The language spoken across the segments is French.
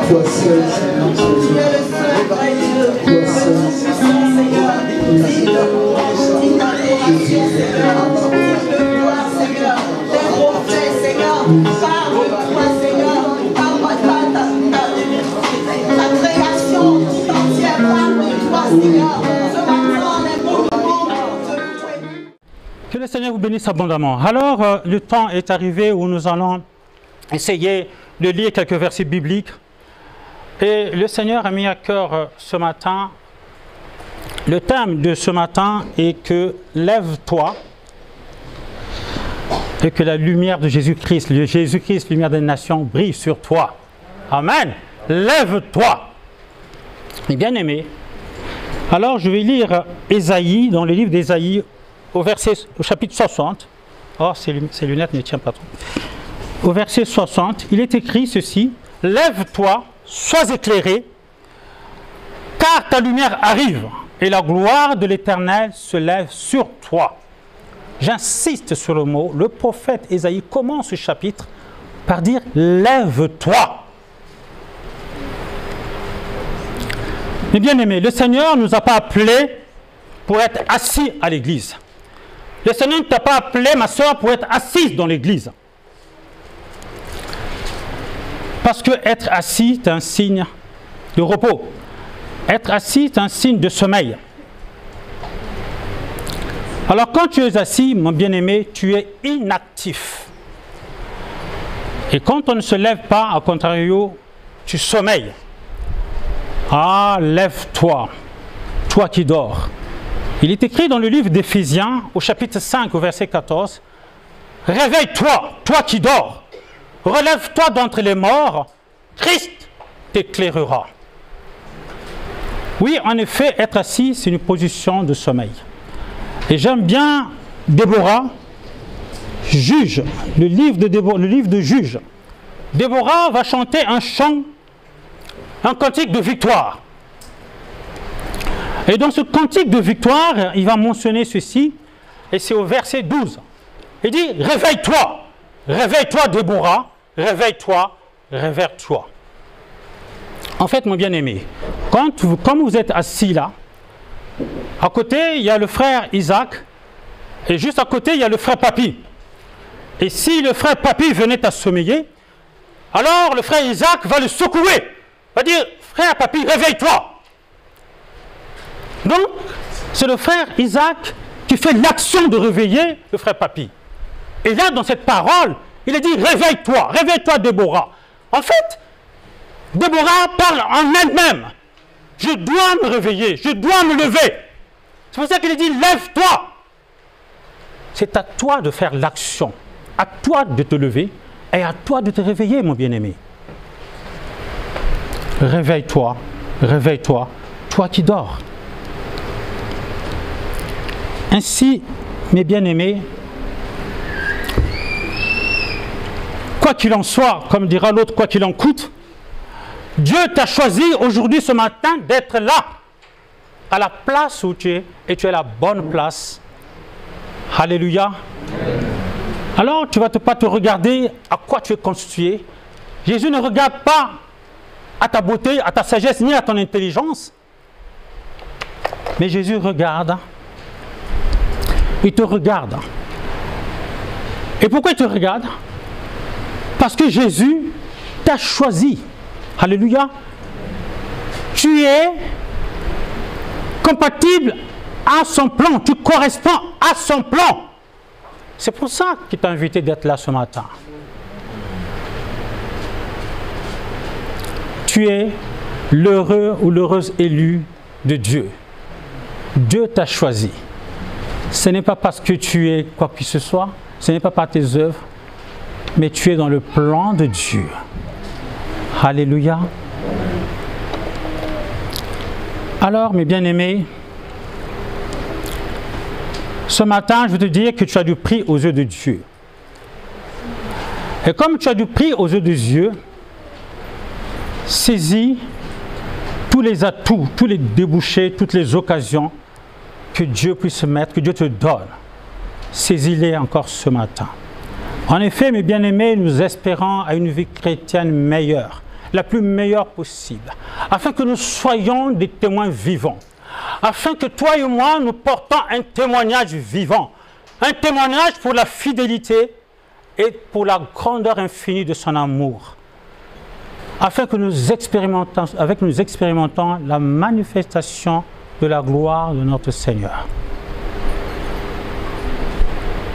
Toi seul, Seigneur, tu es le seul vrai Dieu. Toi seul, Seigneur. Que le Seigneur vous bénisse abondamment. Alors, le temps est arrivé où nous allons essayer de lire quelques versets bibliques. Et le Seigneur a mis à cœur ce matin, le thème de ce matin est que lève-toi et que la lumière de Jésus-Christ, Jésus-Christ, lumière des nations, brille sur toi. Amen. Lève-toi. Et bien aimé, alors je vais lire Ésaïe, dans le livre d'Ésaïe, au chapitre 60. Oh, ces lunettes ne tiennent pas trop. Au verset 60, il est écrit ceci: lève-toi, sois éclairé, car ta lumière arrive, et la gloire de l'Éternel se lève sur toi. J'insiste sur le mot, le prophète Ésaïe commence ce chapitre par dire lève-toi. Mais bien aimé, le Seigneur ne nous a pas appelés pour être assis à l'église. Le Seigneur ne t'a pas appelé, ma soeur, pour être assise dans l'église. Parce que être assis est un signe de repos. Être assis est un signe de sommeil. Alors quand tu es assis, mon bien-aimé, tu es inactif. Et quand on ne se lève pas, au contrario, tu sommeilles. Ah, lève-toi, toi qui dors. Il est écrit dans le livre d'Éphésiens, au chapitre 5, au verset 14, « Réveille-toi, toi qui dors, relève-toi d'entre les morts, Christ t'éclairera. » Oui, en effet, être assis, c'est une position de sommeil. Et j'aime bien Déborah, juge, le livre de Juge. Déborah va chanter un chant, un cantique de victoire. Et dans ce cantique de victoire, il va mentionner ceci, et c'est au verset 12. Il dit, réveille-toi, réveille-toi Déborah, réveille-toi, réveille-toi. En fait, mon bien-aimé, comme vous êtes assis là, à côté, il y a le frère Isaac, et juste à côté, il y a le frère Papy. Et si le frère Papy venait à sommeiller, alors le frère Isaac va le secouer, va dire, frère Papy, réveille-toi. Donc, c'est le frère Isaac qui fait l'action de réveiller le frère Papy. Et là, dans cette parole, il a dit, réveille-toi, réveille-toi Déborah. En fait, Déborah parle en elle-même. Je dois me réveiller, je dois me lever. C'est pour ça qu'il a dit, lève-toi. C'est à toi de faire l'action, à toi de te lever et à toi de te réveiller, mon bien-aimé. Réveille-toi, réveille-toi, toi qui dors. Ainsi, mes bien-aimés, quoi qu'il en soit, comme dira l'autre, quoi qu'il en coûte, Dieu t'a choisi aujourd'hui, ce matin, d'être là, à la place où tu es, et tu es à la bonne place. Alléluia. Alors, tu ne vas pas te regarder à quoi tu es constitué. Jésus ne regarde pas à ta beauté, à ta sagesse, ni à ton intelligence. Mais Jésus regarde. Il te regarde. Et pourquoi il te regarde? Parce que Jésus t'a choisi. Alléluia. Tu es compatible à son plan. Tu corresponds à son plan. C'est pour ça qu'il t'a invité d'être là ce matin. Tu es l'heureux ou l'heureuse élue de Dieu. Dieu t'a choisi. Ce n'est pas parce que tu es quoi que ce soit, ce n'est pas par tes œuvres, mais tu es dans le plan de Dieu. Alléluia. Alors, mes bien-aimés, ce matin, je veux te dire que tu as du prix aux yeux de Dieu. Et comme tu as du prix aux yeux de Dieu, saisis tous les atouts, tous les débouchés, toutes les occasions que Dieu puisse mettre, que Dieu te donne. Saisis-les encore ce matin. En effet, mes bien-aimés, nous espérons à une vie chrétienne meilleure. la plus meilleure possible, afin que nous soyons des témoins vivants, afin que toi et moi, nous portons un témoignage vivant, un témoignage pour la fidélité et pour la grandeur infinie de son amour, afin que nous expérimentons la manifestation de la gloire de notre Seigneur.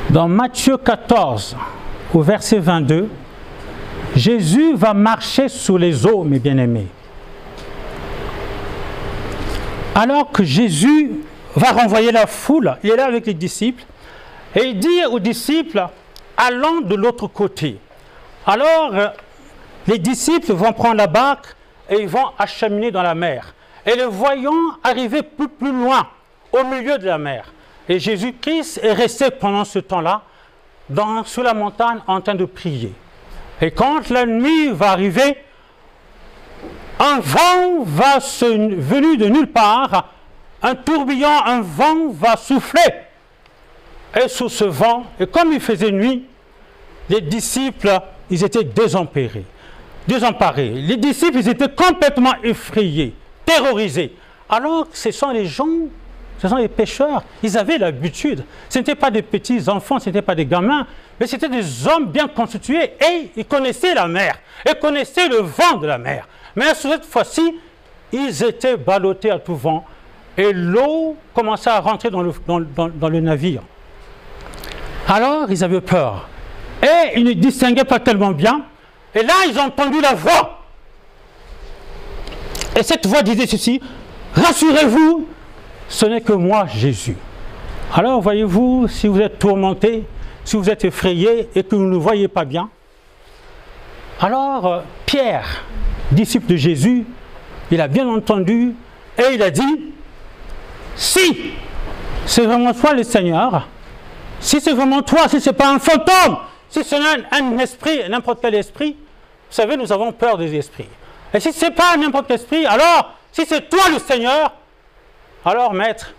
Dans Matthieu 14, au verset 22, Jésus va marcher sur les eaux, mes bien-aimés. Alors que Jésus va renvoyer la foule, il est là avec les disciples, et il dit aux disciples, allons de l'autre côté. Alors, les disciples vont prendre la barque et ils vont acheminer dans la mer. Et le voyant arriver plus loin, au milieu de la mer. Et Jésus-Christ est resté pendant ce temps-là, sous la montagne, en train de prier. Et quand la nuit va arriver, un vent venu de nulle part, un tourbillon, un vent va souffler. Et sous ce vent, et comme il faisait nuit, les disciples, ils étaient désemparés. Les disciples, ils étaient complètement effrayés, terrorisés. Alors, ce sont les gens, ce sont les pêcheurs, ils avaient l'habitude. Ce n'étaient pas des petits enfants, ce n'étaient pas des gamins, mais c'était des hommes bien constitués et ils connaissaient la mer, et connaissaient le vent de la mer. Mais cette fois-ci, ils étaient ballottés à tout vent et l'eau commençait à rentrer dans le navire. Alors, ils avaient peur et ils ne distinguaient pas tellement bien. Et là, ils ont entendu la voix. Et cette voix disait ceci, « Rassurez-vous, ce n'est que moi, Jésus. » Alors, voyez-vous, si vous êtes tourmenté, si vous êtes effrayé et que vous ne voyez pas bien, alors Pierre, disciple de Jésus, il a bien entendu et il a dit, « Si c'est vraiment toi le Seigneur, si c'est vraiment toi, si ce n'est pas un fantôme, si ce n'est un esprit, n'importe quel esprit, vous savez, nous avons peur des esprits. Et si ce n'est pas n'importe quel esprit, alors, si c'est toi le Seigneur, alors maître,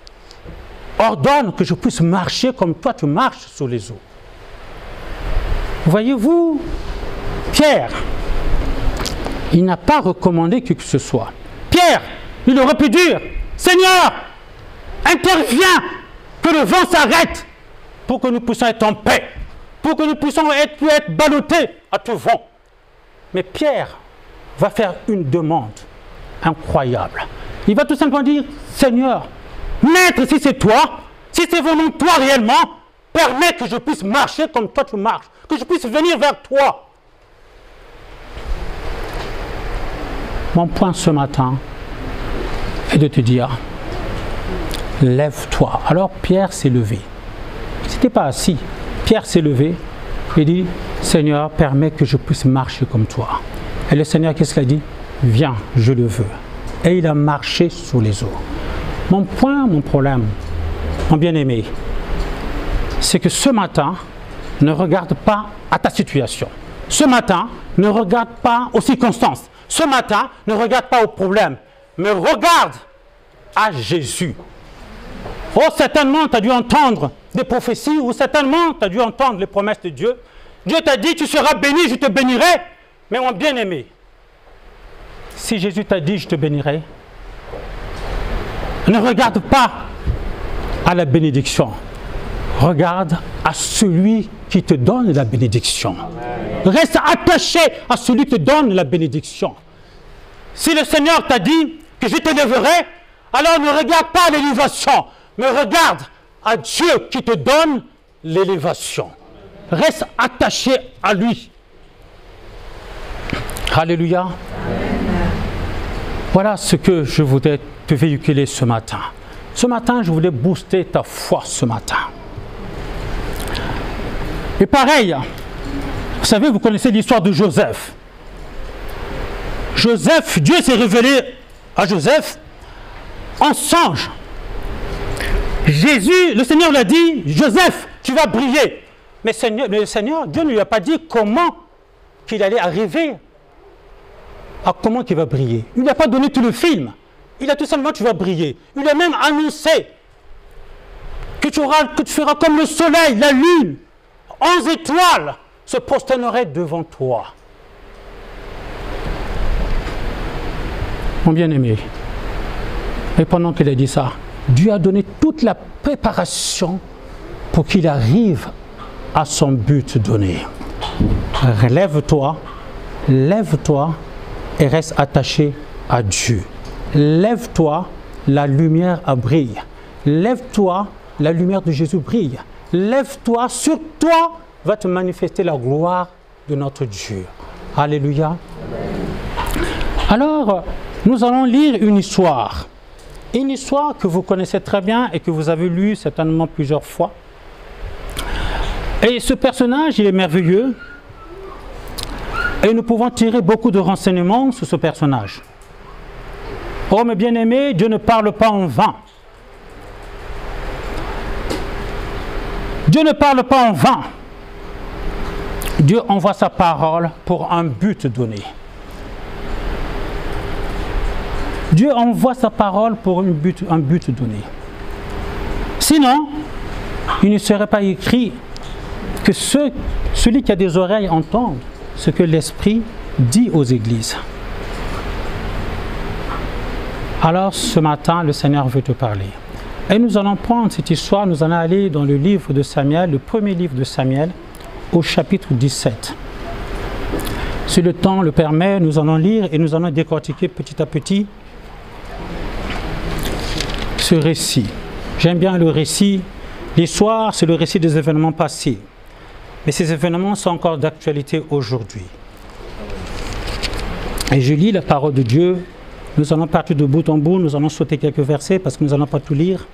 ordonne que je puisse marcher comme toi tu marches sur les eaux. » Voyez-vous, Pierre, il n'a pas recommandé qui que ce soit. Pierre, il aurait pu dire, « Seigneur, interviens, que le vent s'arrête pour que nous puissions être en paix, pour que nous puissions être ballottés à tout vent. » Mais Pierre va faire une demande incroyable. Il va tout simplement dire, « Seigneur, maître, si c'est toi, si c'est vraiment toi réellement, permets que je puisse marcher comme toi tu marches, que je puisse venir vers toi. » Mon point ce matin est de te dire, lève-toi. Alors Pierre s'est levé. Il n'était pas assis. Pierre s'est levé et dit, Seigneur, permets que je puisse marcher comme toi. Et le Seigneur, qu'est-ce qu'il a dit? Viens, je le veux. Et il a marché sur les eaux. Mon point, mon problème, mon bien-aimé, c'est que ce matin, ne regarde pas à ta situation. Ce matin, ne regarde pas aux circonstances. Ce matin, ne regarde pas aux problèmes, mais regarde à Jésus. Oh, certainement, tu as dû entendre des prophéties, ou certainement, tu as dû entendre les promesses de Dieu. Dieu t'a dit, tu seras béni, je te bénirai. Mais mon bien-aimé, si Jésus t'a dit, je te bénirai, ne regarde pas à la bénédiction. Regarde à celui qui te donne la bénédiction. Reste attaché à celui qui te donne la bénédiction. Si le Seigneur t'a dit que je te lèverai, alors ne regarde pas à l'élévation, mais regarde à Dieu qui te donne l'élévation. Reste attaché à lui. Alléluia. Voilà ce que je voudrais te véhiculer ce matin. Ce matin, je voulais booster ta foi ce matin. Et pareil, vous savez, vous connaissez l'histoire de Joseph. Joseph, Dieu s'est révélé à Joseph en songe. Jésus, le Seigneur lui a dit, Joseph, tu vas briller. Mais le Seigneur, Dieu ne lui a pas dit comment qu'il allait arriver à comment il va briller. Il n'a pas donné tout le film. Il a tout simplement, tu vas briller. Il a même annoncé que tu feras comme le soleil, la lune, 11 étoiles se prosterneraient devant toi. Mon bien-aimé, et pendant qu'il a dit ça, Dieu a donné toute la préparation pour qu'il arrive à son but donné. Lève-toi, lève-toi et reste attaché à Dieu. Lève-toi, la lumière brille. Lève-toi, la lumière de Jésus brille. Lève-toi, sur toi va te manifester la gloire de notre Dieu. Alléluia. Alors, nous allons lire une histoire. Une histoire que vous connaissez très bien et que vous avez lue certainement plusieurs fois. Et ce personnage, il est merveilleux. Et nous pouvons tirer beaucoup de renseignements sur ce personnage. Oh, mes bien-aimés, Dieu ne parle pas en vain. Dieu ne parle pas en vain. Dieu envoie sa parole pour un but donné. Dieu envoie sa parole pour un but donné. Sinon, il ne serait pas écrit que celui qui a des oreilles entende ce que l'Esprit dit aux églises. Alors ce matin, le Seigneur veut te parler. Et nous allons prendre cette histoire, nous allons aller dans le livre de Samuel, le premier livre de Samuel, au chapitre 17. Si le temps le permet, nous allons lire et nous allons décortiquer petit à petit ce récit. J'aime bien le récit. L'histoire, c'est le récit des événements passés. Mais ces événements sont encore d'actualité aujourd'hui. Et je lis la parole de Dieu. Nous allons partir de bout en bout, nous allons sauter quelques versets parce que nous n'allons pas tout lire.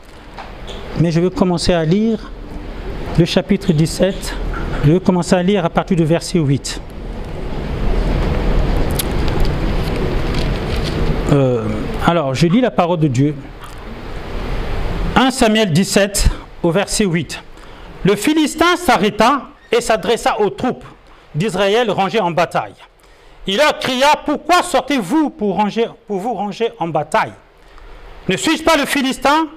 Mais je vais commencer à lire le chapitre 17. Je vais commencer à lire à partir du verset 8. Alors, je lis la parole de Dieu. 1 Samuel 17, au verset 8. Le Philistin s'arrêta et s'adressa aux troupes d'Israël rangées en bataille. Il leur cria, « Pourquoi sortez-vous pour vous ranger en bataille? Ne suis-je pas le Philistin?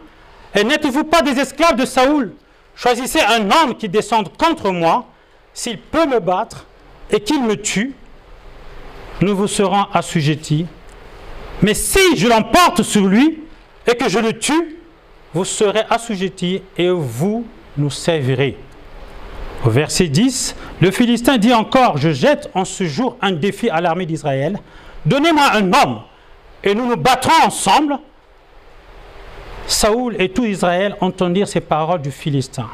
Et n'êtes-vous pas des esclaves de Saoul? Choisissez un homme qui descende contre moi. S'il peut me battre et qu'il me tue, nous vous serons assujettis. Mais si je l'emporte sur lui et que je le tue, vous serez assujettis et vous nous servirez. » Au verset 10, le Philistin dit encore, « Je jette en ce jour un défi à l'armée d'Israël. Donnez-moi un homme et nous nous battrons ensemble. » Saoul et tout Israël entendirent ces paroles du Philistin.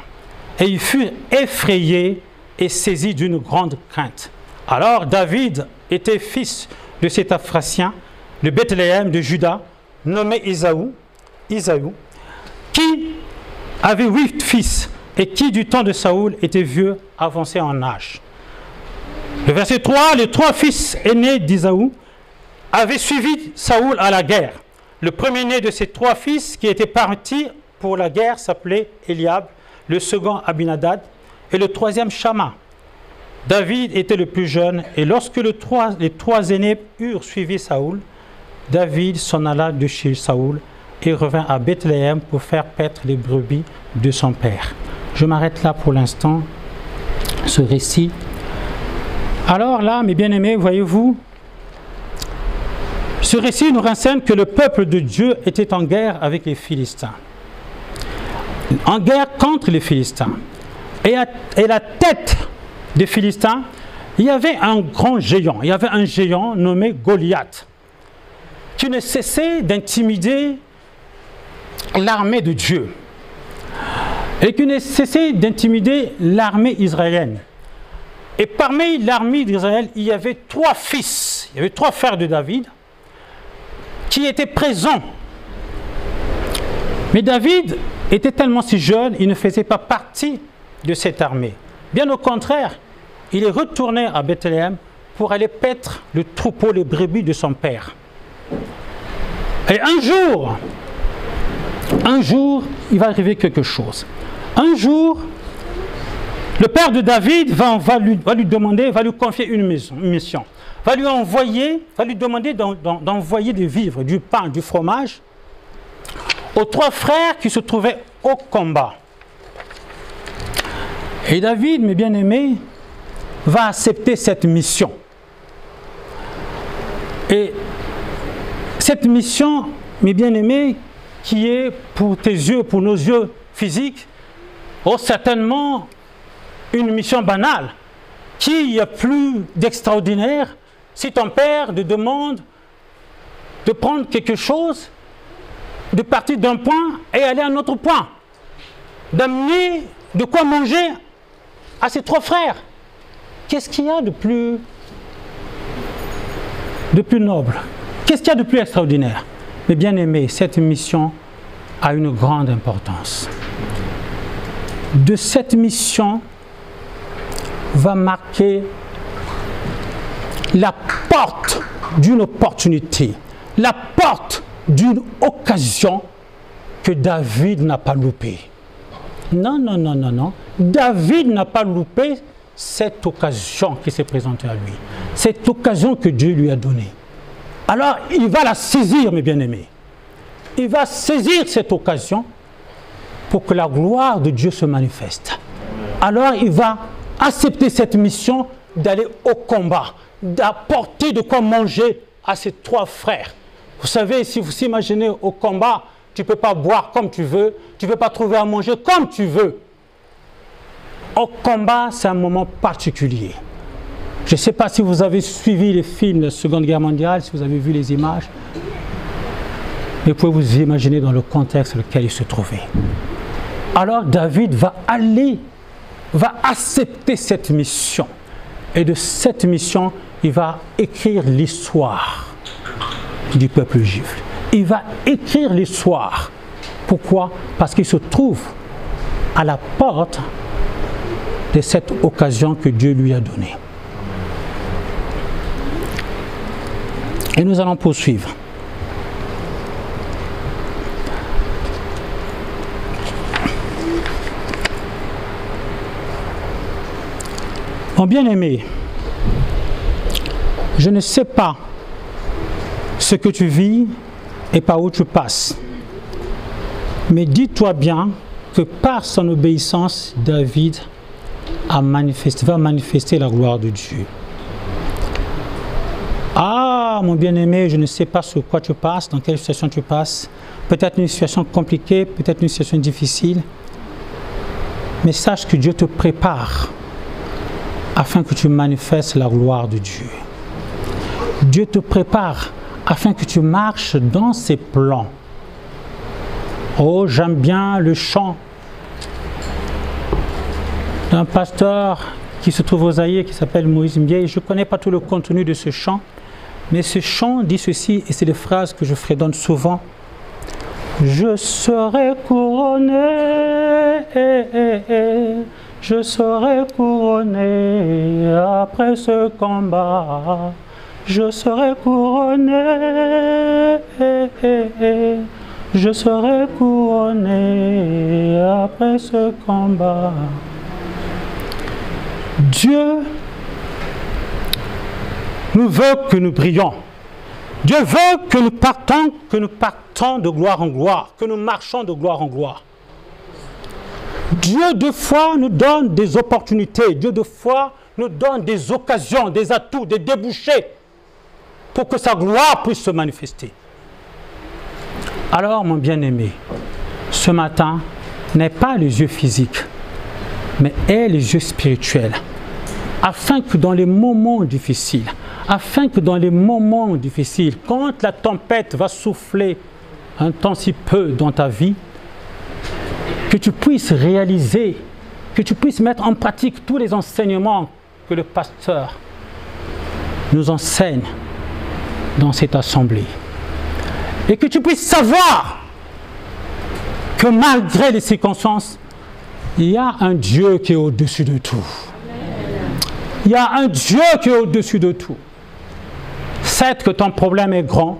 Et ils furent effrayés et saisis d'une grande crainte. Alors David était fils de cet Ephrasien de Bethléem de Juda, nommé Isaïe, qui avait 8 fils et qui du temps de Saoul était vieux, avancé en âge. Le verset 3, les 3 fils aînés d'Isaïe avaient suivi Saoul à la guerre. Le premier-né de ces 3 fils qui étaient partis pour la guerre s'appelait Eliab, le second Abinadab et le troisième Shama. David était le plus jeune et lorsque les 3 aînés eurent suivi Saoul, David s'en alla de chez Saoul et revint à Bethléem pour faire paître les brebis de son père. Je m'arrête là pour l'instant, ce récit. Alors là, mes bien-aimés, voyez-vous, ce récit nous renseigne que le peuple de Dieu était en guerre avec les Philistins. En guerre contre les Philistins. Et à la tête des Philistins, il y avait un grand géant. Il y avait un géant nommé Goliath, qui ne cessait d'intimider l'armée de Dieu. Et qui ne cessait d'intimider l'armée israélienne. Et parmi l'armée d'Israël, il y avait 3 fils, il y avait 3 frères de David, qui étaient présents. Mais David était tellement si jeune, il ne faisait pas partie de cette armée. Bien au contraire, il est retourné à Bethléem pour aller paître le troupeau, les brebis de son père. Et un jour, il va arriver quelque chose. Un jour, le père de David va lui confier une mission. Va lui demander d'envoyer des vivres, du pain, du fromage aux 3 frères qui se trouvaient au combat. Et David, mes bien-aimés, va accepter cette mission. Et cette mission, mes bien-aimés, qui est pour tes yeux, pour nos yeux physiques, certainement une mission banale. Qui y a plus d'extraordinaire si ton père te demande de prendre quelque chose, de partir d'un point et aller à un autre point, d'amener de quoi manger à ses 3 frères. Qu'est-ce qu'il y a de plus noble? Qu'est-ce qu'il y a de plus extraordinaire? Mais bien aimé, cette mission a une grande importance. De cette mission va marquer la porte d'une opportunité, la porte d'une occasion que David n'a pas loupée. Non, non, non, non, non. David n'a pas loupé cette occasion qui s'est présentée à lui. Cette occasion que Dieu lui a donnée. Alors, il va la saisir, mes bien-aimés. Il va saisir cette occasion pour que la gloire de Dieu se manifeste. Alors, il va accepter cette mission d'aller au combat, d'apporter de quoi manger à ses 3 frères. Vous savez, si vous imaginez au combat, tu ne peux pas boire comme tu veux, tu ne peux pas trouver à manger comme tu veux. Au combat, c'est un moment particulier. Je ne sais pas si vous avez suivi les films de la Seconde Guerre mondiale, si vous avez vu les images, mais vous pouvez vous imaginer dans le contexte dans lequel il se trouvait. Alors David va accepter cette mission. Et de cette mission, il va écrire l'histoire du peuple juif. Il va écrire l'histoire. Pourquoi? Parce qu'il se trouve à la porte de cette occasion que Dieu lui a donnée. Et nous allons poursuivre. Mon bien-aimé, je ne sais pas ce que tu vis et par où tu passes. Mais dis-toi bien que par son obéissance, David va manifester la gloire de Dieu. Ah, mon bien-aimé, je ne sais pas sur quoi tu passes, dans quelle situation tu passes. Peut-être une situation compliquée, peut-être une situation difficile. Mais sache que Dieu te prépare afin que tu manifestes la gloire de Dieu. Dieu te prépare afin que tu marches dans ses plans. Oh, j'aime bien le chant d'un pasteur qui se trouve aux Aïeux, qui s'appelle Moïse Mbié. Je ne connais pas tout le contenu de ce chant, mais ce chant dit ceci, et c'est des phrases que je fredonne souvent. Je serai couronné, je serai couronné après ce combat. Je serai couronné, je serai couronné après ce combat. Dieu nous veut que nous brillions. Dieu veut que nous partons de gloire en gloire, que nous marchons de gloire en gloire. Dieu, des fois, nous donne des opportunités. Dieu, des fois, nous donne des occasions, des atouts, des débouchés pour que sa gloire puisse se manifester. Alors, mon bien-aimé, ce matin, n'aie pas les yeux physiques, mais aie les yeux spirituels, afin que dans les moments difficiles, quand la tempête va souffler un temps si peu dans ta vie, que tu puisses réaliser, que tu puisses mettre en pratique tous les enseignements que le pasteur nous enseigne dans cette assemblée. Et que tu puisses savoir que malgré les circonstances, il y a un Dieu qui est au-dessus de tout. Il y a un Dieu qui est au-dessus de tout. Certes que ton problème est grand,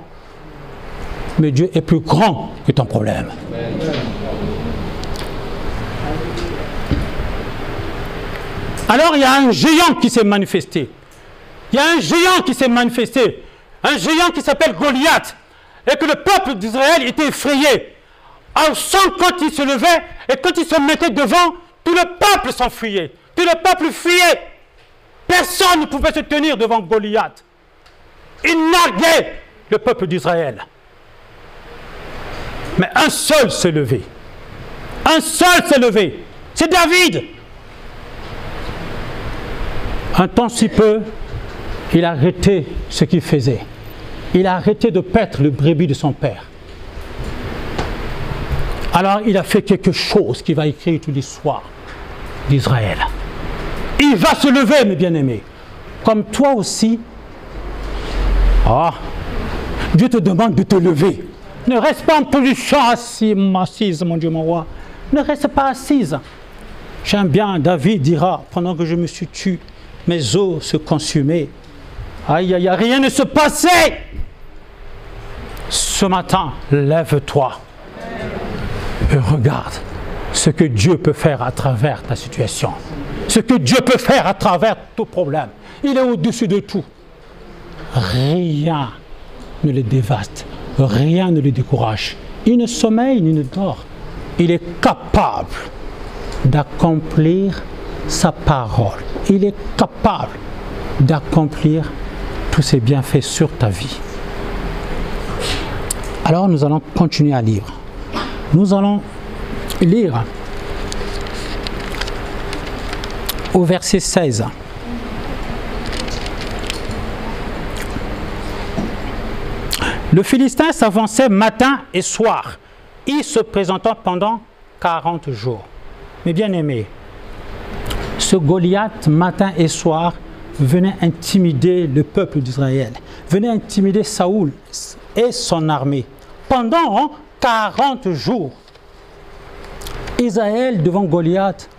mais Dieu est plus grand que ton problème. Alors il y a un géant qui s'est manifesté. Il y a un géant qui s'est manifesté. Un géant qui s'appelle Goliath. Et que le peuple d'Israël était effrayé. En son quand il se levait et quand il se mettait devant, tout le peuple s'enfuyait. Tout le peuple fuyait. Personne ne pouvait se tenir devant Goliath. Il narguait le peuple d'Israël. Mais un seul s'est levé. Un seul s'est levé. C'est David. Un temps si peu, il a arrêté ce qu'il faisait. Il a arrêté de paître le brebis de son père. Alors il a fait quelque chose qu'il va écrire tous les soirs d'Israël. Il va se lever, mes bien-aimés. Comme toi aussi. Dieu te demande de te lever. Ne reste pas en position assise, mon Dieu, mon roi. Ne reste pas assise. J'aime bien, David dira, pendant que je me suis tué, mes os se consumaient. Aïe, aïe, aïe, rien ne se passait. Ce matin, lève-toi et regarde ce que Dieu peut faire à travers ta situation. Ce que Dieu peut faire à travers ton problème. Il est au-dessus de tout. Rien ne le dévaste. Rien ne le décourage. Il ne sommeille ni ne dort. Il est capable d'accomplir sa parole. Il est capable d'accomplir tous ses bienfaits sur ta vie. Alors nous allons continuer à lire. Nous allons lire au verset 16. Le Philistin s'avançait matin et soir, il se présentant pendant 40 jours. Mes bien-aimés, ce Goliath, matin et soir, venait intimider le peuple d'Israël, venait intimider Saoul et son armée. Pendant 40 jours, Israël devant Goliath,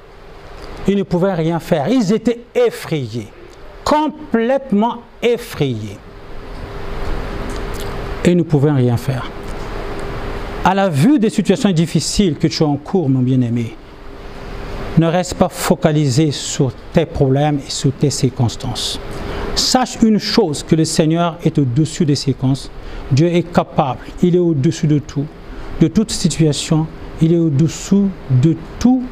ils ne pouvaient rien faire. Ils étaient effrayés, complètement effrayés. Et ne pouvaient rien faire. À la vue des situations difficiles que tu as en cours, mon bien-aimé, ne reste pas focalisé sur tes problèmes et sur tes circonstances. Sache une chose, que le Seigneur est au-dessus des circonstances. Dieu est capable, il est au-dessus de tout, de toute situation, il est au-dessous de tout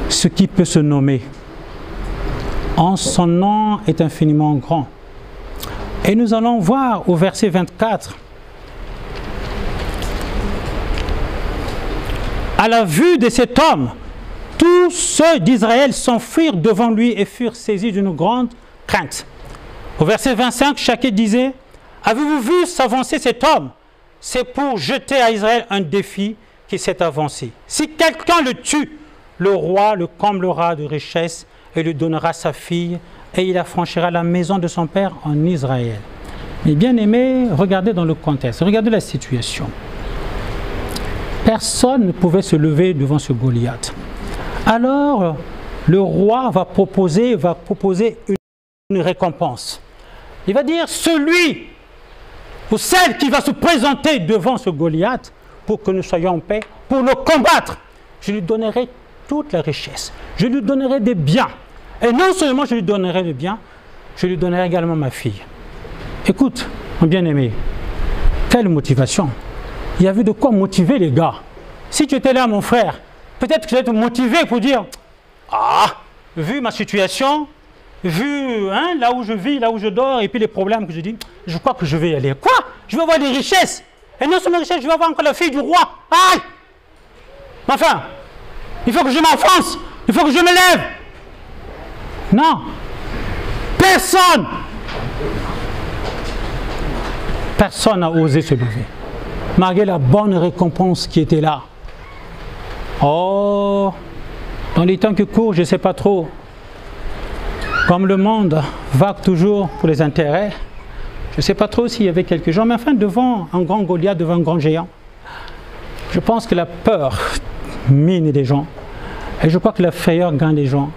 ce qui peut se nommer. En son nom est infiniment grand. Et nous allons voir au verset 24. À la vue de cet homme, tous ceux d'Israël s'enfuirent devant lui et furent saisis d'une grande crainte. Au verset 25, chacun disait: avez-vous vu s'avancer cet homme? C'est pour jeter à Israël un défi qui s'est avancé. Si quelqu'un le tue, le roi le comblera de richesses et lui donnera sa fille, et il affranchira la maison de son père en Israël. Mais bien aimé, regardez dans le contexte, regardez la situation. Personne ne pouvait se lever devant ce Goliath. Alors, le roi va proposer une récompense. Il va dire, celui ou celle qui va se présenter devant ce Goliath, pour que nous soyons en paix, pour le combattre, je lui donnerai toute la richesse. Je lui donnerai des biens. Et non seulement je lui donnerai des biens, je lui donnerai également ma fille. Écoute, mon bien-aimé, quelle motivation. Il y avait de quoi motiver les gars. Si tu étais là, mon frère, peut-être que tu allais te motiver pour dire, vu ma situation, vu là où je vis, là où je dors, et puis les problèmes que je dis, je crois que je vais y aller. Quoi? Je vais avoir des richesses. Et non seulement des richesses, je vais avoir encore la fille du roi. Aïe! Enfin, il faut que je m'enfonce. Il faut que je me lève. Non. Personne n'a osé se lever. Malgré la bonne récompense qui était là. Oh, dans les temps qui courent, je ne sais pas trop. Comme le monde vague toujours pour les intérêts, je ne sais pas trop s'il y avait quelques gens, mais enfin devant un grand Goliath, devant un grand géant, je pense que la peur mine les gens. Et je crois que la frayeur gagne les gens.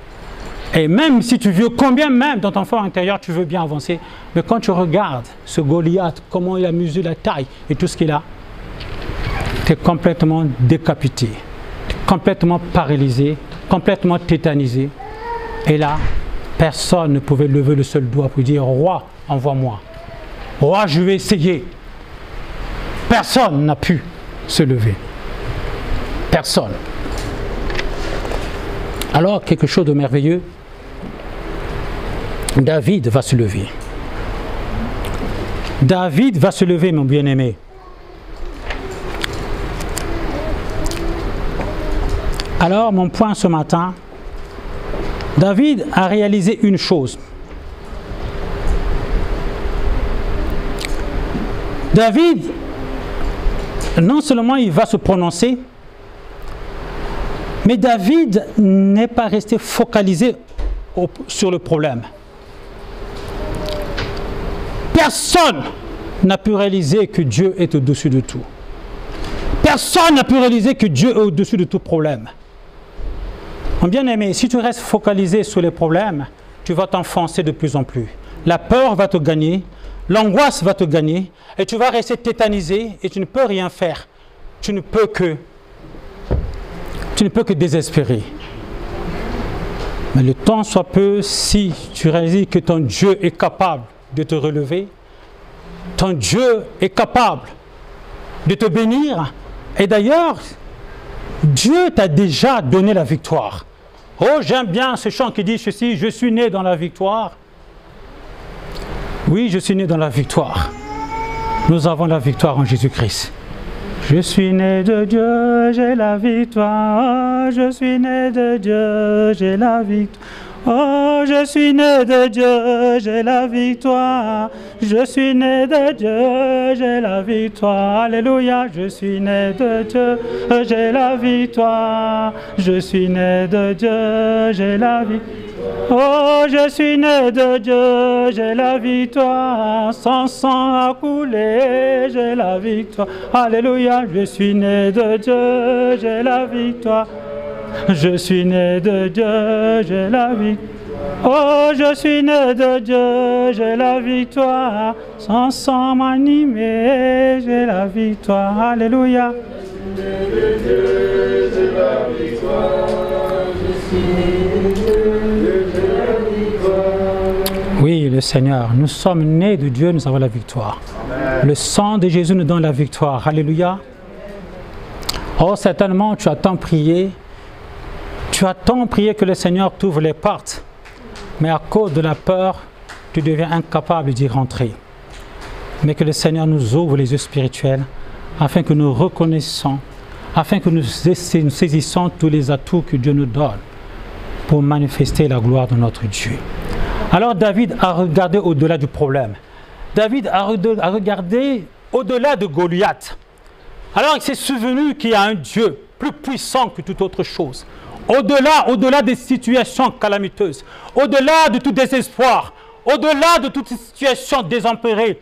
Et même si tu veux, combien même dans ton fort intérieur tu veux bien avancer, mais quand tu regardes ce Goliath, comment il a mesuré la taille et tout ce qu'il a, tu es complètement décapité, complètement paralysé, complètement tétanisé. Et là, personne ne pouvait lever le seul doigt pour dire « Roi, envoie-moi. Roi, je vais essayer. » Personne n'a pu se lever. Personne. Alors, quelque chose de merveilleux, David va se lever. David va se lever, mon bien-aimé. Alors, mon point ce matin, David a réalisé une chose. David, non seulement il va se prononcer, mais David n'est pas resté focalisé sur le problème. Personne n'a pu réaliser que Dieu est au-dessus de tout. Personne n'a pu réaliser que Dieu est au-dessus de tout problème. Mon bien-aimé, si tu restes focalisé sur les problèmes, tu vas t'enfoncer de plus en plus. La peur va te gagner, l'angoisse va te gagner, et tu vas rester tétanisé et tu ne peux rien faire. Tu ne peux que désespérer. Mais le temps soit peu, si tu réalises que ton Dieu est capable de te relever, ton Dieu est capable de te bénir, et d'ailleurs, Dieu t'a déjà donné la victoire. Oh, j'aime bien ce chant qui dit ceci, je suis né dans la victoire. Oui, je suis né dans la victoire. Nous avons la victoire en Jésus-Christ. Je suis né de Dieu, j'ai la victoire. Je suis né de Dieu, j'ai la victoire. Oh, je suis né de Dieu, j'ai la victoire. Je suis né de Dieu, j'ai la victoire. Alléluia, je suis né de Dieu, j'ai la victoire. Je suis né de Dieu, j'ai la victoire. Oh, je suis né de Dieu, j'ai la victoire. Sans sang a coulé, j'ai la victoire. Alléluia, je suis né de Dieu, j'ai la victoire. Je suis né de Dieu, j'ai la victoire. Oh, je suis né de Dieu, j'ai la victoire. Sans sang m'animer, j'ai la victoire. Alléluia. Je suis né de Dieu, j'ai la victoire. Je suis né de Dieu, j'ai la victoire. Oui, le Seigneur, nous sommes nés de Dieu, nous avons la victoire. Amen. Le sang de Jésus nous donne la victoire. Alléluia. Oh, certainement, tu as tant prié. Tu as tant prié que le Seigneur t'ouvre les portes, mais à cause de la peur, tu deviens incapable d'y rentrer. Mais que le Seigneur nous ouvre les yeux spirituels, afin que nous reconnaissons, afin que nous saisissons tous les atouts que Dieu nous donne pour manifester la gloire de notre Dieu. Alors David a regardé au-delà du problème. David a regardé au-delà de Goliath. Alors il s'est souvenu qu'il y a un Dieu plus puissant que toute autre chose. Au-delà des situations calamiteuses, au-delà de tout désespoir, au-delà de toute situation désespérée,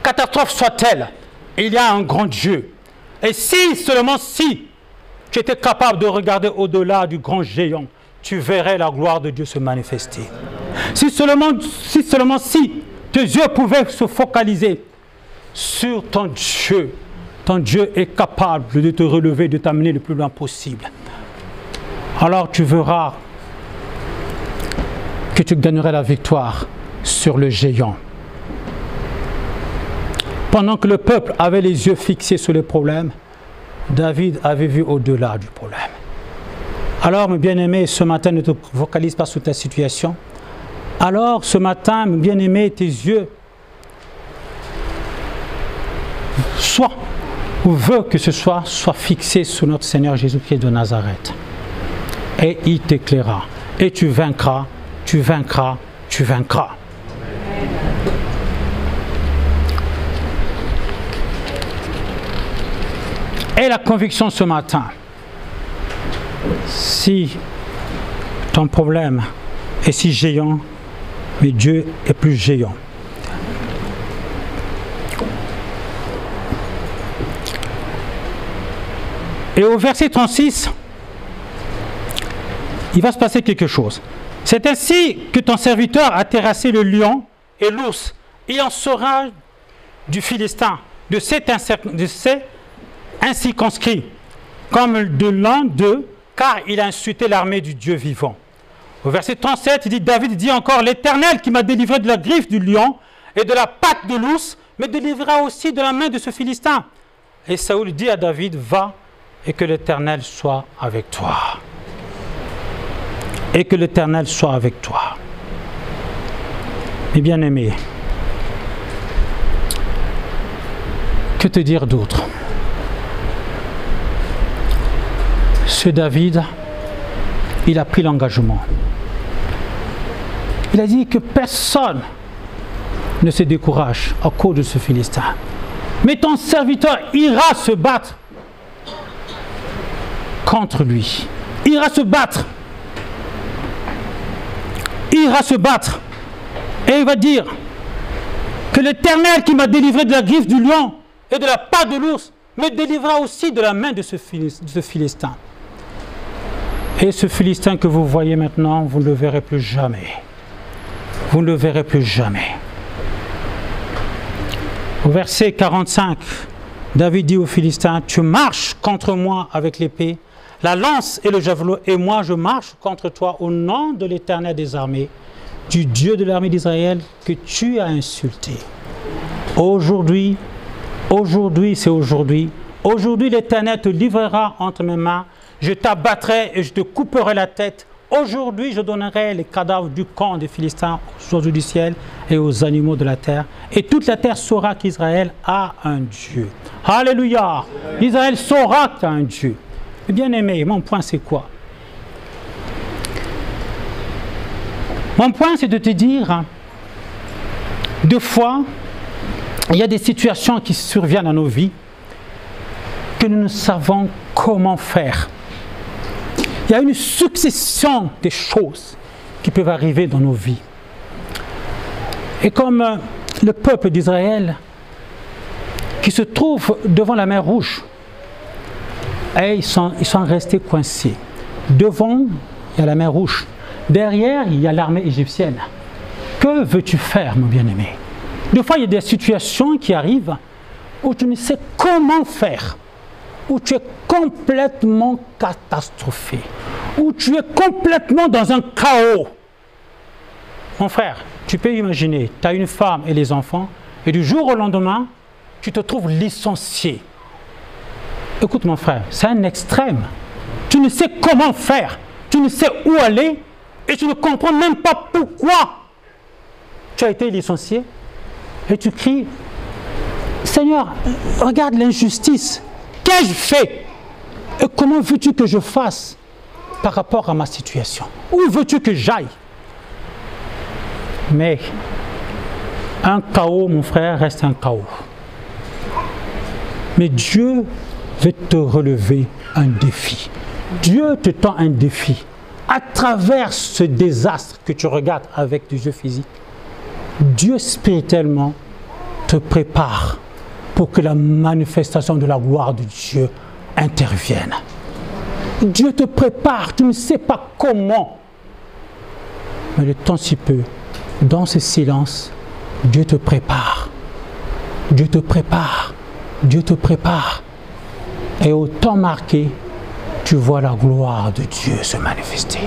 catastrophe soit-elle, il y a un grand Dieu. Et seulement si tu étais capable de regarder au-delà du grand géant, tu verrais la gloire de Dieu se manifester. Si seulement tes yeux pouvaient se focaliser sur ton Dieu est capable de te relever, de t'amener le plus loin possible. Alors tu verras que tu gagnerais la victoire sur le géant. Pendant que le peuple avait les yeux fixés sur les problèmes, David avait vu au-delà du problème. Alors, mes bien-aimés, ce matin, ne te focalise pas sur ta situation. Alors, ce matin, mes bien-aimés, tes yeux, ou veut que ce soit fixé sur notre Seigneur Jésus-Christ de Nazareth. Et il t'éclairera. Et tu vaincras, tu vaincras, tu vaincras. Et la conviction ce matin, si ton problème est si géant, mais Dieu est plus géant. Et au verset 36, il va se passer quelque chose. C'est ainsi que ton serviteur a terrassé le lion et l'ours. Il en sera du Philistin, de ces incirconscrits, comme de l'un d'eux, car il a insulté l'armée du Dieu vivant. Au verset 37, David dit encore, l'Éternel qui m'a délivré de la griffe du lion et de la patte de l'ours, me délivrera aussi de la main de ce Philistin. Et Saoul dit à David, va et que l'Éternel soit avec toi. Et que l'Éternel soit avec toi. Mes bien-aimés, que te dire d'autre? ce David, il a pris l'engagement. Il a dit que personne ne se décourage à cause de ce Philistin. Mais ton serviteur ira se battre contre lui. Il ira se battre. Il ira se battre. Et il va dire que l'Éternel qui m'a délivré de la griffe du lion et de la patte de l'ours me délivrera aussi de la main de ce Philistin. Et ce Philistin que vous voyez maintenant, vous ne le verrez plus jamais. Vous ne le verrez plus jamais. Au verset 45, David dit aux Philistins, tu marches contre moi avec l'épée, la lance et le javelot, et moi je marche contre toi au nom de l'Éternel des armées, du Dieu de l'armée d'Israël que tu as insulté. Aujourd'hui, c'est aujourd'hui. Aujourd'hui, l'Éternel te livrera entre mes mains. Je t'abattrai et je te couperai la tête. Aujourd'hui, je donnerai les cadavres du camp des Philistins aux oiseaux du ciel et aux animaux de la terre. Et toute la terre saura qu'Israël a un Dieu. Alléluia! Israël saura qu'il a un Dieu. Bien-aimé, mon point c'est quoi? Mon point c'est de te dire, deux fois, il y a des situations qui surviennent dans nos vies que nous ne savons comment faire. Il y a une succession de choses qui peuvent arriver dans nos vies. Et comme le peuple d'Israël qui se trouve devant la mer Rouge, et ils sont restés coincés. Devant, il y a la mer Rouge. Derrière, il y a l'armée égyptienne. Que veux-tu faire, mon bien-aimé? Des fois, il y a des situations qui arrivent où tu ne sais comment faire, où tu es complètement catastrophé, où tu es complètement dans un chaos. Mon frère, tu peux imaginer, tu as une femme et les enfants, et du jour au lendemain, tu te trouves licencié. Écoute mon frère, c'est un extrême. Tu ne sais comment faire, tu ne sais où aller, et tu ne comprends même pas pourquoi tu as été licencié. Et tu cries, Seigneur, regarde l'injustice. Qu'ai-je fait? Et comment veux-tu que je fasse par rapport à ma situation? Où veux-tu que j'aille? Mais un chaos, mon frère, reste un chaos. Mais Dieu veut te relever un défi. Dieu te tend un défi. À travers ce désastre que tu regardes avec des yeux physiques, Dieu spirituellement te prépare pour que la manifestation de la gloire de Dieu intervienne. Dieu te prépare, tu ne sais pas comment. Mais le temps si peu, dans ce silence, Dieu te prépare. Dieu te prépare. Dieu te prépare. Et au temps marqué, tu vois la gloire de Dieu se manifester.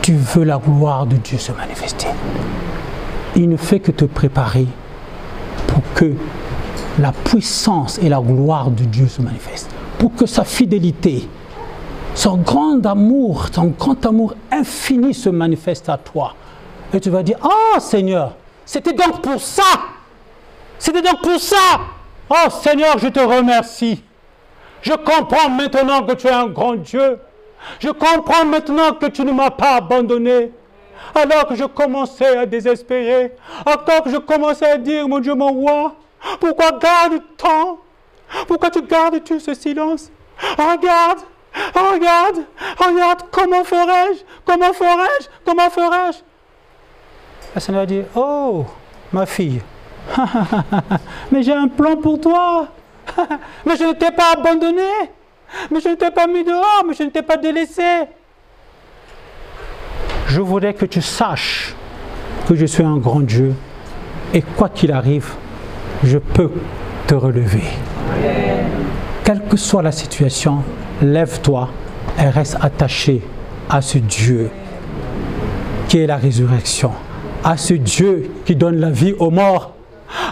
Tu veux la gloire de Dieu se manifester. Il ne fait que te préparer pour que la puissance et la gloire de Dieu se manifestent. Pour que sa fidélité, son grand amour infini se manifeste à toi. Et tu vas dire, oh Seigneur, c'était donc pour ça. C'était donc pour ça. Oh Seigneur, je te remercie. Je comprends maintenant que tu es un grand Dieu. Je comprends maintenant que tu ne m'as pas abandonné. Alors que je commençais à désespérer, alors que je commençais à dire, mon Dieu, mon roi, pourquoi gardes-tu Pourquoi tu gardes-tu ce silence? Regarde, regarde, regarde, comment ferais-je? Comment ferais-je? Comment ferais-je? Le Seigneur a dit, oh, ma fille, mais j'ai un plan pour toi. Mais je ne t'ai pas abandonné. Mais je ne t'ai pas mis dehors. Mais je ne t'ai pas délaissé. Je voudrais que tu saches que je suis un grand Dieu. Et quoi qu'il arrive, je peux te relever. Quelle que soit la situation, lève-toi et reste attaché à ce Dieu qui est la résurrection. À ce Dieu qui donne la vie aux morts.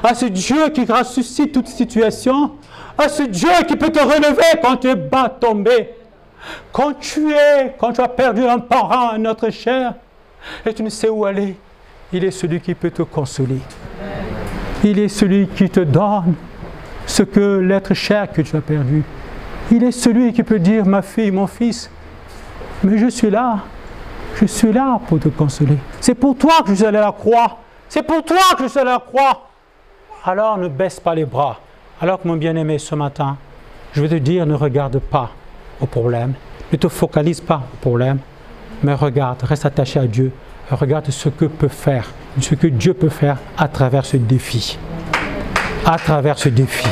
À ce Dieu qui ressuscite toute situation, à ce Dieu qui peut te relever quand tu es bas tombé, quand tu as perdu un parent, un autre cher, et tu ne sais où aller, il est celui qui peut te consoler. Il est celui qui te donne ce que l'être cher que tu as perdu. Il est celui qui peut dire, ma fille, mon fils, mais je suis là pour te consoler. C'est pour toi que je suis allé à la croix. C'est pour toi que je suis allé à la croix. Alors ne baisse pas les bras. Alors que mon bien-aimé, ce matin, je vais te dire, ne regarde pas au problème. Ne te focalise pas au problème. Mais regarde, reste attaché à Dieu. Regarde ce que Dieu peut faire à travers ce défi. À travers ce défi.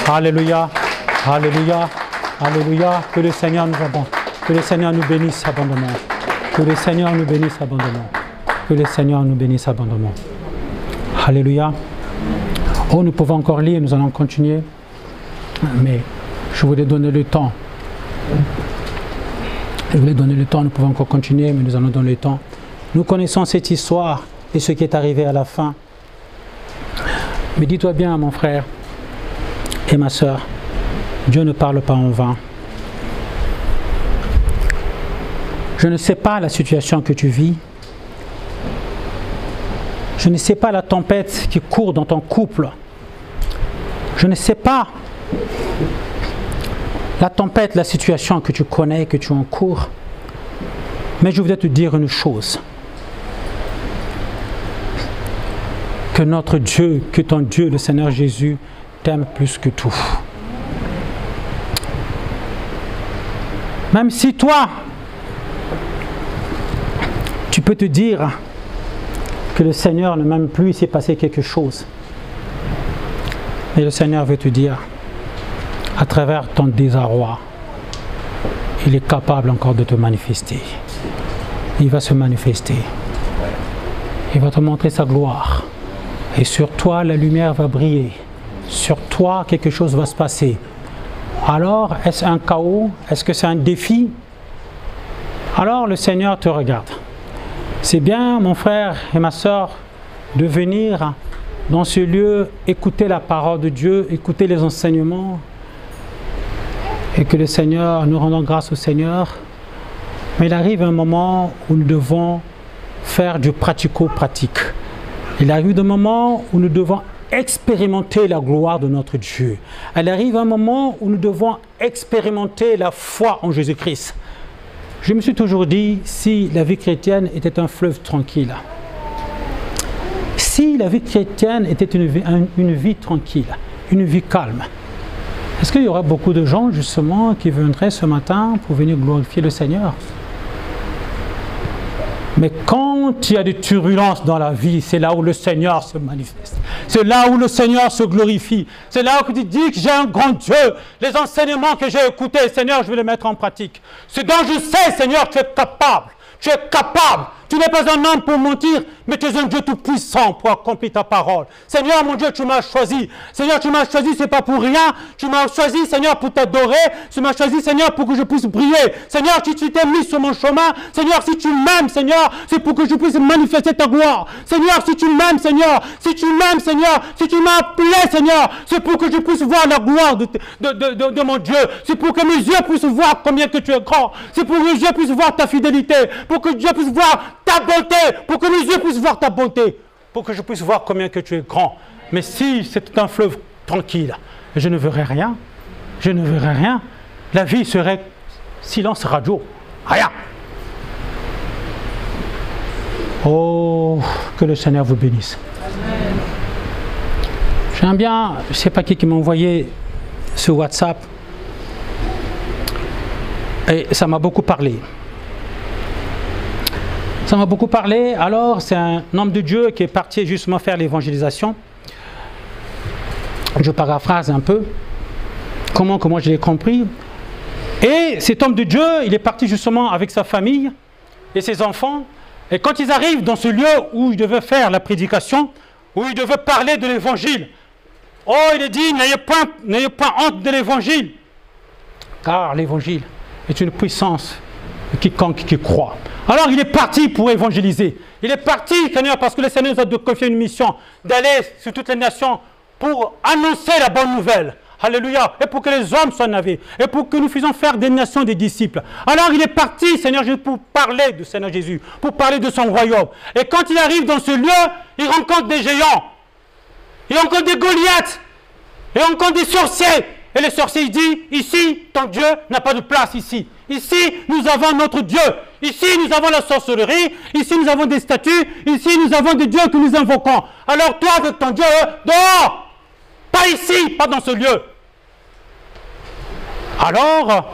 Alléluia. Alléluia. Alléluia. Que le Seigneur nous abonde. Que le Seigneur nous bénisse abondamment. Que le Seigneur nous bénisse abondamment. Que le Seigneur nous bénisse abondamment. Alléluia. Oh, nous pouvons encore lire, nous allons continuer. Mais je voulais donner le temps. Nous pouvons encore continuer, mais nous allons donner le temps. Nous connaissons cette histoire et ce qui est arrivé à la fin. Mais dis-toi bien, mon frère et ma sœur, Dieu ne parle pas en vain. Je ne sais pas la situation que tu vis. Je ne sais pas la tempête qui court dans ton couple. Je ne sais pas la tempête, la situation que tu connais, que tu encours. Mais je voudrais te dire une chose. Que notre Dieu, que ton Dieu, le Seigneur Jésus, t'aime plus que tout. Même si toi, tu peux te dire que le Seigneur ne m'aime plus, il s'est passé quelque chose. Mais le Seigneur veut te dire, à travers ton désarroi, il est capable encore de te manifester. Il va se manifester. Il va te montrer sa gloire. Et sur toi, la lumière va briller. Sur toi, quelque chose va se passer. Alors, est-ce un chaos? Est-ce que c'est un défi? Alors, le Seigneur te regarde. C'est bien, mon frère et ma sœur, de venir dans ce lieu, écouter la parole de Dieu, écouter les enseignements, et que le Seigneur, nous rendons grâce au Seigneur. Mais il arrive un moment où nous devons faire du pratico-pratique. Il arrive un moment où nous devons expérimenter la gloire de notre Dieu. Il arrive un moment où nous devons expérimenter la foi en Jésus-Christ. Je me suis toujours dit, si la vie chrétienne était un fleuve tranquille, si la vie chrétienne était une vie tranquille, une vie calme, est-ce qu'il y aura beaucoup de gens justement qui viendraient ce matin pour venir glorifier le Seigneur? Mais quand il y a des turbulences dans la vie, c'est là où le Seigneur se manifeste. C'est là où le Seigneur se glorifie. C'est là où tu dis que j'ai un grand Dieu. Les enseignements que j'ai écoutés, Seigneur, je vais les mettre en pratique. Ce dont je sais, Seigneur, tu es capable. Tu es capable. Tu n'es pas un homme pour mentir, mais tu es un Dieu tout-puissant pour accomplir ta parole. Seigneur, mon Dieu, tu m'as choisi. Seigneur, tu m'as choisi, ce n'est pas pour rien. Tu m'as choisi, Seigneur, pour t'adorer. Tu m'as choisi, Seigneur, pour que je puisse briller. Seigneur, si tu t'es mis sur mon chemin, Seigneur, si tu m'aimes, Seigneur, c'est pour que je puisse manifester ta gloire. Seigneur, si tu m'aimes, Seigneur, si tu m'aimes, Seigneur, si tu m'as appelé, Seigneur, c'est pour que je puisse voir la gloire de mon Dieu. C'est pour que mes yeux puissent voir combien que tu es grand. C'est pour que mes yeux puissent voir ta fidélité. Pour que Dieu puisse voir ta bonté, pour que mes yeux puissent voir ta bonté, pour que je puisse voir combien que tu es grand. Mais si c'est un fleuve tranquille, je ne verrai rien, la vie serait silence radio, rien. Oh, que le Seigneur vous bénisse. J'aime bien, je ne sais pas qui m'a envoyé ce WhatsApp, et ça m'a beaucoup parlé. Ça m'a beaucoup parlé. Alors, c'est un homme de Dieu qui est parti justement faire l'évangélisation. Je paraphrase un peu. Comment je l'ai compris. Et cet homme de Dieu, il est parti justement avec sa famille et ses enfants. Et quand ils arrivent dans ce lieu où il devait faire la prédication, où il devait parler de l'évangile, oh, il est dit, n'ayez pas honte de l'évangile. Car l'évangile est une puissance de quiconque qui croit. Alors il est parti pour évangéliser. Il est parti, Seigneur, parce que le Seigneur nous a confié une mission d'aller sur toutes les nations pour annoncer la bonne nouvelle. Alléluia. Et pour que les hommes soient navés. Et pour que nous faisions faire des nations des disciples. Alors il est parti, Seigneur Jésus, pour parler du Seigneur Jésus, pour parler de son royaume. Et quand il arrive dans ce lieu, il rencontre des géants. Il rencontre des Goliaths. Il rencontre des sorciers. Et le sorcier dit, ici, ton Dieu n'a pas de place ici. Ici, nous avons notre Dieu. Ici, nous avons la sorcellerie. Ici, nous avons des statues. Ici, nous avons des dieux que nous invoquons. Alors toi, avec ton Dieu, dehors. Pas ici, pas dans ce lieu. Alors,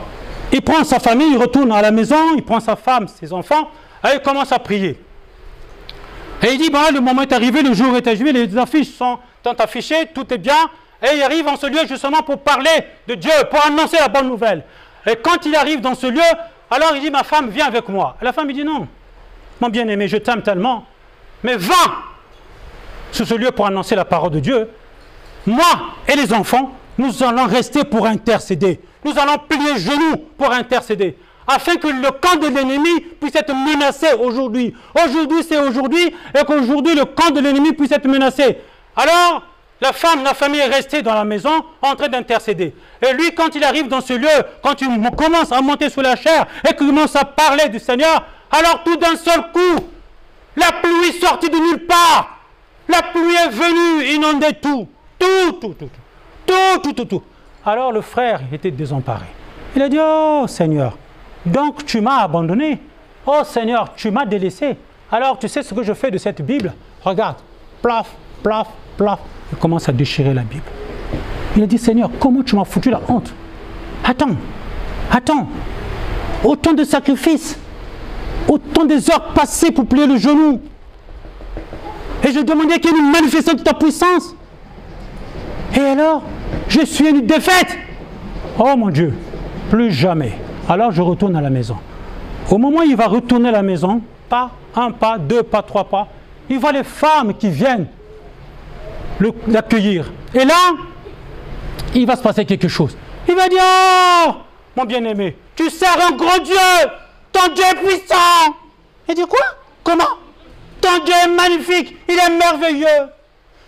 il prend sa famille, il retourne à la maison, il prend sa femme, ses enfants, et il commence à prier. Et il dit, bah, le moment est arrivé, le jour est arrivé, les affiches sont affichées, tout est bien. Et il arrive en ce lieu justement pour parler de Dieu, pour annoncer la bonne nouvelle. Et quand il arrive dans ce lieu, alors il dit, ma femme, viens avec moi. Et la femme, il dit, non, mon bien-aimé, je t'aime tellement, mais va sur ce lieu pour annoncer la parole de Dieu. Moi et les enfants, nous allons rester pour intercéder. Nous allons plier genoux pour intercéder, afin que le camp de l'ennemi puisse être menacé aujourd'hui. Aujourd'hui, c'est aujourd'hui, et qu'aujourd'hui, le camp de l'ennemi puisse être menacé. Alors, la femme, la famille est restée dans la maison en train d'intercéder. Et lui, quand il arrive dans ce lieu, quand il commence à monter sous la chair et qu'il commence à parler du Seigneur, alors tout d'un seul coup, la pluie sortit de nulle part. La pluie est venue inonder tout. Tout. Alors le frère était désemparé. Il a dit, oh Seigneur, donc tu m'as abandonné. Oh Seigneur, tu m'as délaissé. Alors tu sais ce que je fais de cette Bible? Regarde, plaf. Il commence à déchirer la Bible. Il a dit, Seigneur, comment tu m'as foutu la honte? Attends. Autant de sacrifices, autant des heures passées pour plier le genou. Et je demandais qu'il y ait une manifestation de ta puissance. Et alors, je suis une défaite. Oh mon Dieu, plus jamais. Alors je retourne à la maison. Au moment où il va retourner à la maison, pas un pas, deux pas, trois pas, il voit les femmes qui viennent l'accueillir. Et là, il va se passer quelque chose. Il va dire, oh, mon bien-aimé, tu sers un gros Dieu, ton Dieu est puissant. Il dit, quoi? Comment? Ton Dieu est magnifique, il est merveilleux.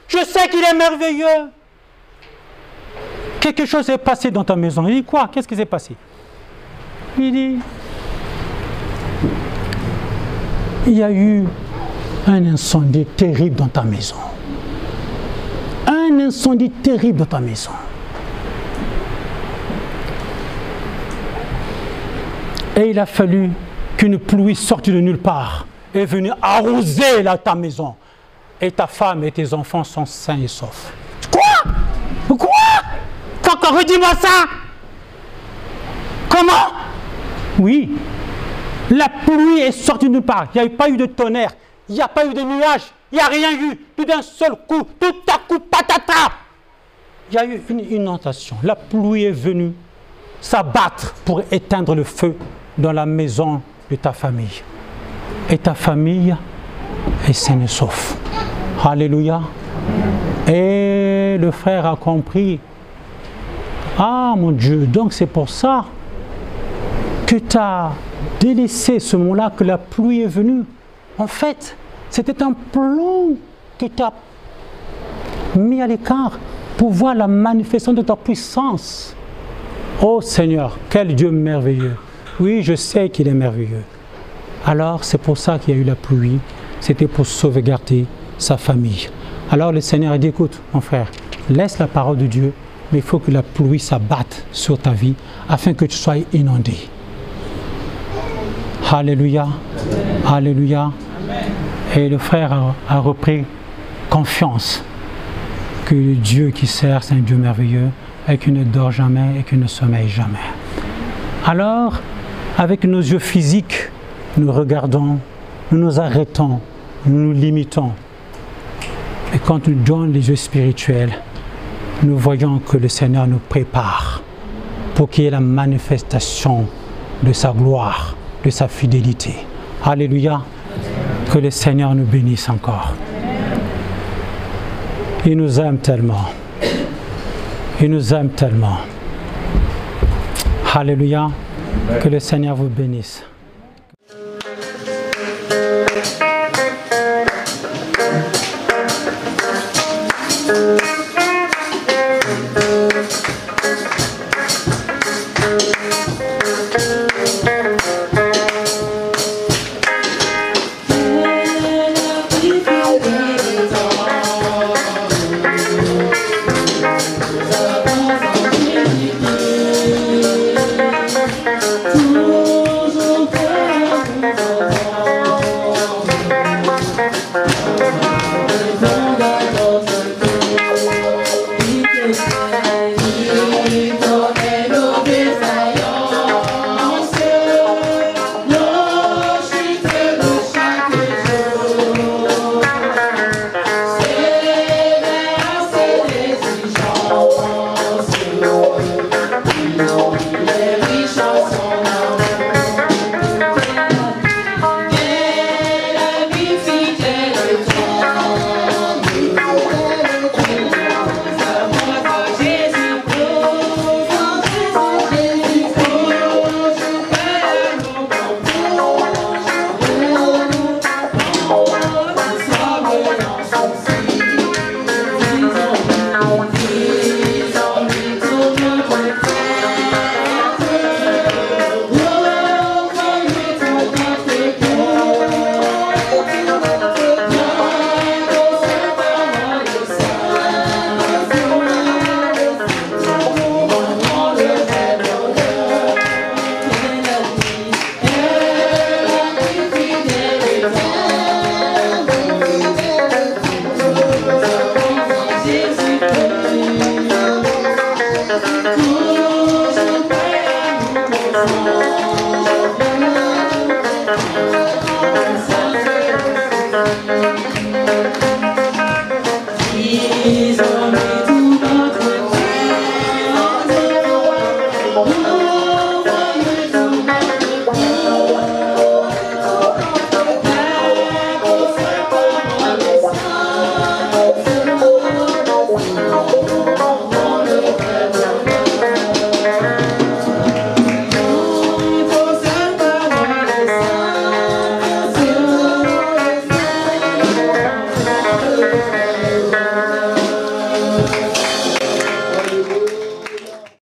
Je sais qu'il est merveilleux. Quelque chose s'est passé dans ta maison. Il dit, quoi? Qu'est-ce qui s'est passé? Il dit, il y a eu un incendie terrible dans ta maison. Un incendie terrible dans ta maison. Et il a fallu qu'une pluie sortie de nulle part est venue arroser ta maison. Et ta femme et tes enfants sont sains et saufs. Quoi? Encore redis-moi ça. Comment? Oui. La pluie est sortie de nulle part. Il n'y a pas eu de tonnerre. Il n'y a pas eu de nuages. Il n'y a rien eu. Tout d'un seul coup, tout à coup, patata. Il y a eu une inondation. La pluie est venue s'abattre pour éteindre le feu dans la maison de ta famille. Et ta famille est saine et sauf. Alléluia. Et le frère a compris. Ah mon Dieu, donc c'est pour ça que tu as délaissé ce moment-là, que la pluie est venue. En fait, c'était un plan que tu as mis à l'écart pour voir la manifestation de ta puissance. Oh Seigneur, quel Dieu merveilleux. Oui, je sais qu'il est merveilleux. Alors, c'est pour ça qu'il y a eu la pluie. C'était pour sauvegarder sa famille. Alors le Seigneur a dit, écoute, mon frère, laisse la parole de Dieu, mais il faut que la pluie s'abatte sur ta vie afin que tu sois inondé. Alléluia. Alléluia. Et le frère a repris confiance que le Dieu qui sert, c'est un Dieu merveilleux et qui ne dort jamais et qui ne sommeille jamais. Alors, avec nos yeux physiques, nous regardons, nous nous arrêtons, nous nous limitons. Et quand nous donnons les yeux spirituels, nous voyons que le Seigneur nous prépare pour qu'il y ait la manifestation de sa gloire, de sa fidélité. Alléluia. Que le Seigneur nous bénisse encore. Il nous aime tellement. Il nous aime tellement. Alléluia. Que le Seigneur vous bénisse. Thank you. Oh,